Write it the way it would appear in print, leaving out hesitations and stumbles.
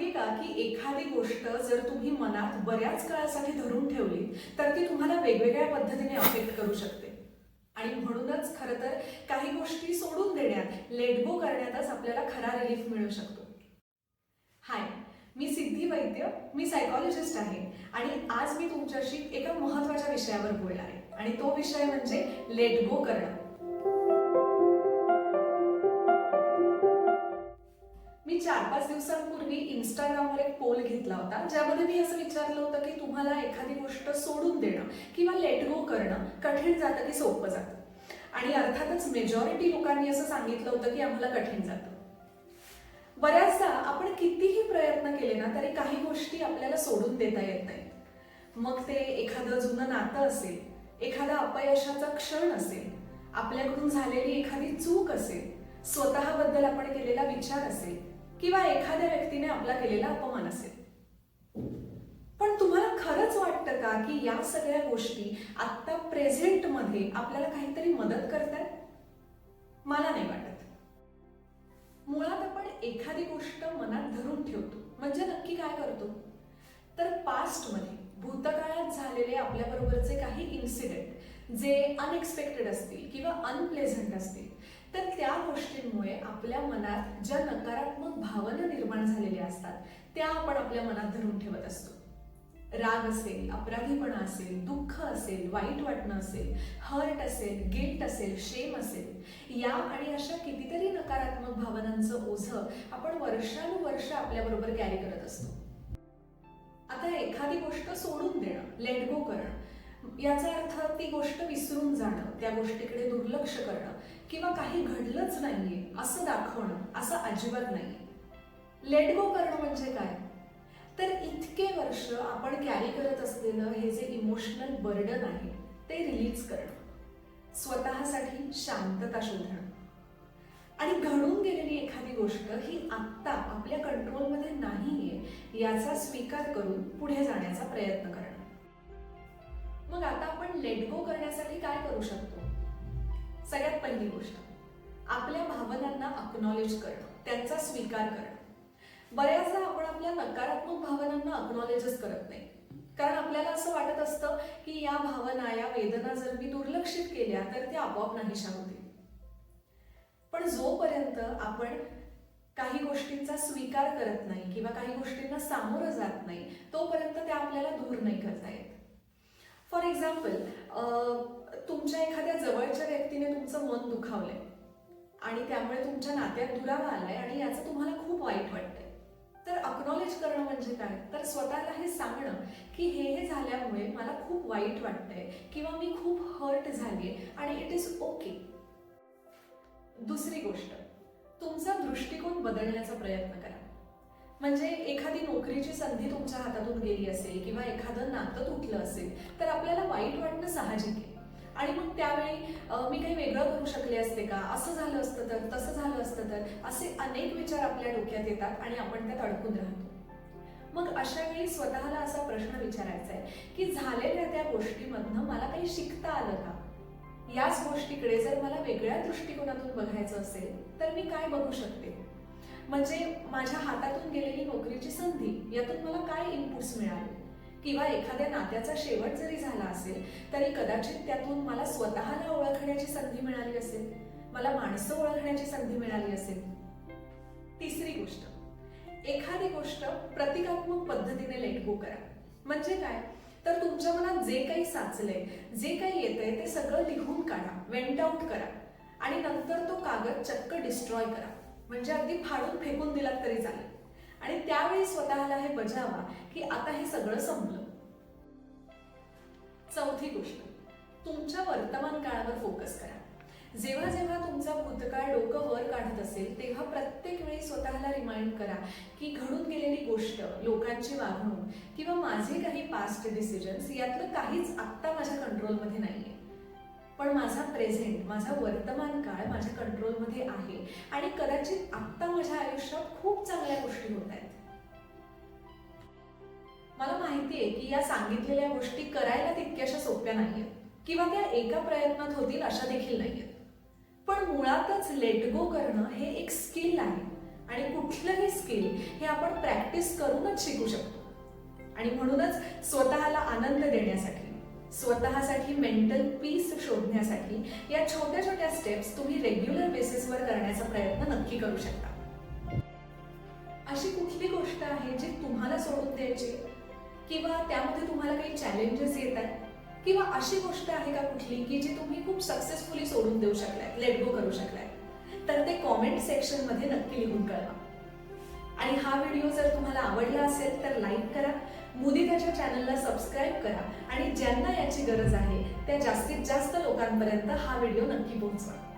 आहे का की एखादी गोष्ट जर तुम्ही मनात बऱ्याच काळासाठी धरून ठेवली तर ती तुम्हाला वेगवेगळ्या पद्धतीने अफेक्ट करू शकते. आणि म्हणूनच खरं तर काही गोष्टी सोडून देण्यात, लेट गो करण्यातच आपल्याला खरा रिलीफ मिळू शकतो. हाय, मी सिद्धी वैद्य, मी सायकॉलॉजिस्ट आहे आणि आज मी तुमच्याशी एका महत्त्वाच्या विषयावर बोलणार आहे आणि तो विषय म्हणजे लेट गो करणं. मी 4-5 दिवसांपूर्वी इंस्टाग्रामवर एक पोल घेतला होता ज्यामध्ये मी असं विचारलं होतं की तुम्हाला एखादी गोष्ट सोडून देणं किंवा लेट गो करणं कठीण जातं की सोपं जातं. आणि अर्थातच मेजॉरिटी लोकांनी असं सांगितलं होतं की आम्हाला कठीण जातं. बऱ्याचदा आपण कितीही प्रयत्न केले ना तरी काही गोष्टी आपल्याला सोडून देता येत नाहीत. मग ते एखादं जुनं नातं असेल, एखादा अपयशाचा क्षण असेल, आपल्याकडून झालेली एखादी चूक असेल, स्वतःबद्दल आपण केलेला विचार असेल किंवा एखाद्या व्यक्तीने आपला केलेला अपमान असेल. पण तुम्हाला खरंच वाटतं का की या सगळ्या गोष्टी आत्ता प्रेझेंटमध्ये आपल्याला काहीतरी मदत करतात? मला नाही वाटत. मुळात आपण एखादी गोष्ट मनात धरून ठेवतो म्हणजे नक्की काय करतो? तर पास्टमध्ये, भूतकाळात झालेले आपल्याबरोबरचे काही इन्सिडेंट जे अनएक्सपेक्टेड असतील किंवा अनप्लेझंट असतील, तर त्या गोष्टींमुळे आपल्या मनात ज्या नकारात्मक भावना निर्माण झालेल्या असतात त्या आपण आपल्या मनात धरून ठेवत असतो. राग असेल, अपराधीपणा असेल, दुःख असेल, वाईट वाटणं असेल, हर्ट असेल, गिल्ट असेल, शेम असेल, या आणि अशा कितीतरी नकारात्मक भावनांचं ओझं आपण वर्षानुवर्ष आपल्याबरोबर कॅरी करत असतो. आता एखादी गोष्ट सोडून देणं, लेट गो करणं, याचा अर्थ ती गोष्ट विसरून जाणं, त्या गोष्टीकडे दुर्लक्ष करणं किंवा काही घडलंच नाहीये असं दाखवणं असं अजिबात नाहीये. लेट गो करणं म्हणजे काय? तर इतके वर्ष आपण कॅरी करत असलेलं हे जे इमोशनल बर्डन आहे ते रिलीज करणं, स्वतःसाठी शांतता शोधणं आणि घडून गेलेली एखादी गोष्ट ही आत्ता आपल्या कंट्रोलमध्ये नाहीये याचा स्वीकार करून पुढे जाण्याचा प्रयत्न करणं. मग आता आपण लेट गो करण्यासाठी काय करू शकतो? सगळ्यात पहिली गोष्ट, आपल्या भावनांना अक्नॉलेज करणं, त्यांचा स्वीकार करणं. बऱ्याचदा आपण आपल्या नकारात्मक भावनांना अक्नॉलेजच करत नाही, कारण आपल्याला असं वाटत असतं की या भावना, या वेदना जर मी दुर्लक्षित केल्या तर त्या आपोआप नाहीशा होतील. पण जोपर्यंत आपण काही गोष्टींचा स्वीकार करत नाही किंवा काही गोष्टींना सामोरं जात नाही तोपर्यंत त्या आपल्याला दूर नाही करता येत. फॉर एक्झाम्पल, तुमच्या एखाद्या जवळच्या व्यक्तीने तुमचं मन दुखावलंय आणि त्यामुळे तुमच्या नात्यात दुरावा आलाय आणि याचं तुम्हाला खूप वाईट वाटतंय. तर अक्नॉलेज करणं म्हणजे काय? तर स्वतःला हे सांगणं की हे झाल्यामुळे मला खूप वाईट वाटतंय किंवा मी खूप हर्ट झालीये आणि इट इज ओके. दुसरी गोष्ट, तुमचा दृष्टिकोन बदलण्याचा प्रयत्न करा. म्हणजे एखादी नोकरीची संधी तुमच्या हातातून गेली असेल किंवा एखादं नातं तुटलं असेल तर आपल्याला वाईट वाटणं साहजिक आहे. आणि मग त्यावेळी मी काही वेगळं करू शकले असते का, असं झालं असतं तर, तसं झालं असतं तर, असे अनेक विचार आपल्या डोक्यात येतात आणि आपण त्यात अडकून राहतो. मग अशा वेळी स्वतःला असा प्रश्न विचारायचा आहे की झालेल्या त्या गोष्टीमधनं मला काही शिकता आलं का? याच गोष्टीकडे जर मला वेगळ्या दृष्टिकोनातून बघायचं असेल तर मी काय बघू शकते? म्हणजे माझ्या हातातून गेलेली नोकरीची संधी, यातून मला काय इनपुट्स मिळाले? किंवा एखाद्या नात्याचा शेवट जरी झाला असेल तरी कदाचित त्यातून मला स्वतःला ओळखण्याची संधी मिळाली असेल, मला माणसं ओळखण्याची संधी मिळाली असेल. तिसरी गोष्ट, एखादी गोष्ट प्रतिकात्मक पद्धतीने लेट गो करा. म्हणजे काय? तर तुमच्या मनात जे काही साचलंय, जे काही येतंय ते सगळं लिहून काढा, वेंट आउट करा आणि नंतर तो कागद चक्क डिस्ट्रॉय करा. म्हणजे अगदी फाडून फेकून दिलात तरी चालेल आणि त्यावेळी स्वतःला हे बजावा की आता हे सगळं संपलं. चौथी गोष्ट, तुमच्या वर्तमान काळावर फोकस करा. जेव्हा जेव्हा तुमचा भूतकाळ डोकं वर काढत असेल तेव्हा प्रत्येक वेळी स्वतःला रिमाइंड करा की घडून गेलेली गोष्ट, लोकांची वागणूक किंवा माझे काही पास्ट डिसिजन्स यातलं काहीच आत्ता माझ्या कंट्रोलमध्ये नाहीये. पण माझा प्रेझेंट, माझा वर्तमान काळ माझ्या कंट्रोलमध्ये आहे आणि कदाचित आत्ता माझ्या आयुष्यात खूप चांगल्या गोष्टी होत आहेत. मला माहितीये की या सांगितलेल्या गोष्टी करायला तितक्याशा सोप्या नाहीयेत किंवा त्या एका प्रयत्नात होतील अशा देखील नाहीयेत. पण मुळातच लेट गो करणं हे एक स्किल आहे आणि कुठलंही स्किल हे आपण प्रॅक्टिस करूनच शिकू शकतो. आणि म्हणूनच स्वतःला आनंद देण्यासाठी, स्वतःसाठी मेंटल पीस शोधण्यासाठी या छोट्या छोट्या स्टेप्स तुम्ही रेग्युलर बेसिसवर करण्याचा प्रयत्न नक्की करू शकता. अशी कुठली गोष्ट आहे जी तुम्हाला सोडून द्यायची, किंवा त्यामध्ये तुम्हाला काही चॅलेंजेस येत आहेत, किंवा अशी गोष्ट आहे का कुठली की जी तुम्ही खूप सक्सेसफुली सोडून देऊ शकलाय, लेट गो करू शकलाय? तर ते कॉमेंट सेक्शन मध्ये नक्की लिहून कळवा. आणि हा व्हिडिओ जर तुम्हाला आवडला असेल तर लाईक करा, मुदिताच्या चॅनलला सबस्क्राईब करा आणि ज्यांना याची गरज आहे त्या जास्तीत जास्त लोकांपर्यंत हा व्हिडिओ नक्की पोहोचवा.